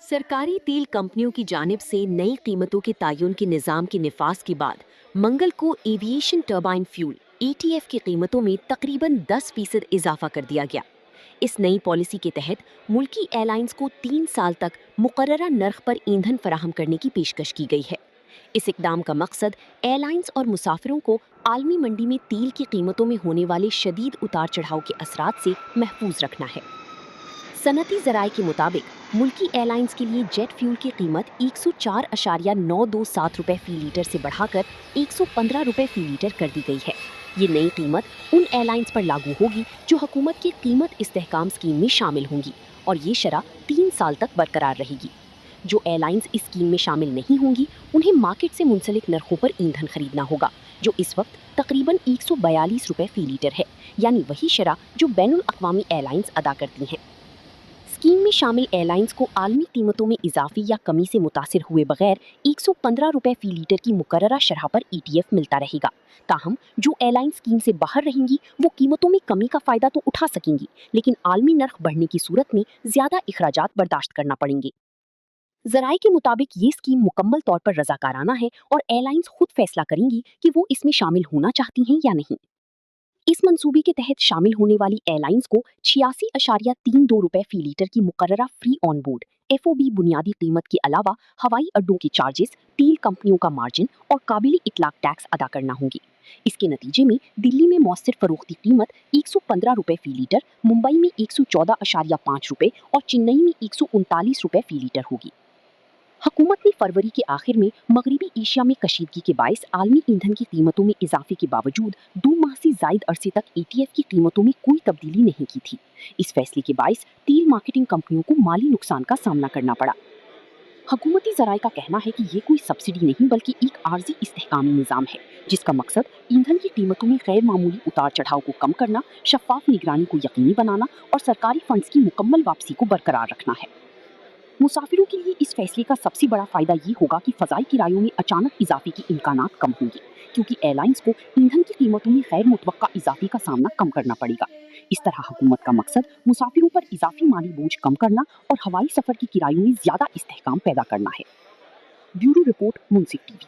सरकारी तेल कंपनियों की जानिब से नई कीमतों के तयन के निज़ाम के निफाज के बाद मंगल को एविएशन टर्बाइन फ्यूल एटीएफ की कीमतों में तकरीबन 10% इजाफा कर दिया गया। इस नई पॉलिसी के तहत मुल्की एयरलाइंस को 3 साल तक मुकर्ररा नर्ख पर ईंधन फराहम करने की पेशकश की गई है। इस इकदाम का मकसद एयरलाइंस और मुसाफिरों को आलमी मंडी में तेल की कीमतों में होने वाले शदीद उतार चढ़ाव के असरात से महफूज रखना है। सनती ज़राए के मुताबिक मुल्की एयरलाइंस के लिए जेट फ्यूल की कीमत 104.927 रुपये फी लीटर से बढ़ाकर 115 रुपये फी लीटर कर दी गई है। ये नई कीमत उन एयरलाइंस पर लागू होगी जो हुकूमत की कीमत इस्तेहकाम स्कीम में शामिल होंगी और ये शरह 3 साल तक बरकरार रहेगी। जो एयरलाइंस इस स्कीम में शामिल नहीं होंगी उन्हें मार्केट से मुंसलिक नरखों पर ईंधन खरीदना होगा, जो इस वक्त तकरीबन 142 रुपये फी लीटर है, यानी वही शरह जो बैनुल अक़वामी एयरलाइंस अदा करती हैं। स्कीम में शामिल एयरलाइंस को आलमी कीमतों में इजाफे या कमी से मुतासिर हुए बगैर 115 रुपये फी लीटर की मुकर्ररा शरह पर ईटीएफ मिलता रहेगा। ताहम जो एयरलाइन स्कीम से बाहर रहेंगी वो कीमतों में कमी का फ़ायदा तो उठा सकेंगी, लेकिन आलमी नर्ख बढ़ने की सूरत में ज़्यादा इखराजात बर्दाश्त करना पड़ेंगे। ज़राए के मुताबिक ये स्कीम मुकम्मल तौर पर रज़ाकाराना है और एयरलाइंस खुद फैसला करेंगी कि वो इसमें शामिल होना चाहती हैं या नहीं। इस मंसूबे के तहत शामिल होने वाली एयरलाइंस को 86.32 रुपये फी लीटर की मुकर्ररा फ्री ऑन बोर्ड एफओबी बुनियादी कीमत के अलावा हवाई अड्डों के चार्जेस, तेल कंपनियों का मार्जिन और काबिल इतलाक टैक्स अदा करना होंगी। इसके नतीजे में दिल्ली में मौसर फरोख्ती कीमत 115 रुपये फी लीटर, मुंबई में 114.5 रुपये और चेन्नई में 139 रुपये फी लीटर होगी। हुकूमत ने फरवरी के आखिर में मगरबी एशिया में कशीदगी के बायस आलमी ईंधन की कीमतों में इजाफे के बावजूद 2 माह से जायद अरसे तक एटीएफ की कीमतों में कोई तब्दीली नहीं की थी। इस फैसले के बायस तेल मार्केटिंग कंपनियों को माली नुकसान का सामना करना पड़ा। हुकूमती ज़राए का कहना है कि ये कोई सब्सिडी नहीं बल्कि एक आर्जी इस्तेहकामी निज़ाम है, जिसका मकसद ईंधन की कीमतों में गैर मामूली उतार चढ़ाव को कम करना, शफाफ निगरानी को यकीनी बनाना और सरकारी फंड्स की मुकम्मल वापसी को बरकरार रखना है। मुसाफिरों के लिए इस फैसले का सबसे बड़ा फायदा ये होगा कि फ़ज़ाई किरायों में अचानक इजाफे के इम्कानात कम होंगे, क्योंकि एयरलाइंस को ईंधन की कीमतों में गैर मुतवक्का इजाफे का सामना कम करना पड़ेगा। इस तरह हुकूमत का मकसद मुसाफिरों पर इजाफी माली बोझ कम करना और हवाई सफ़र की किरायों में ज़्यादा इस्तेहकाम पैदा करना है। ब्यूरो रिपोर्ट, मुंसिफ टीवी।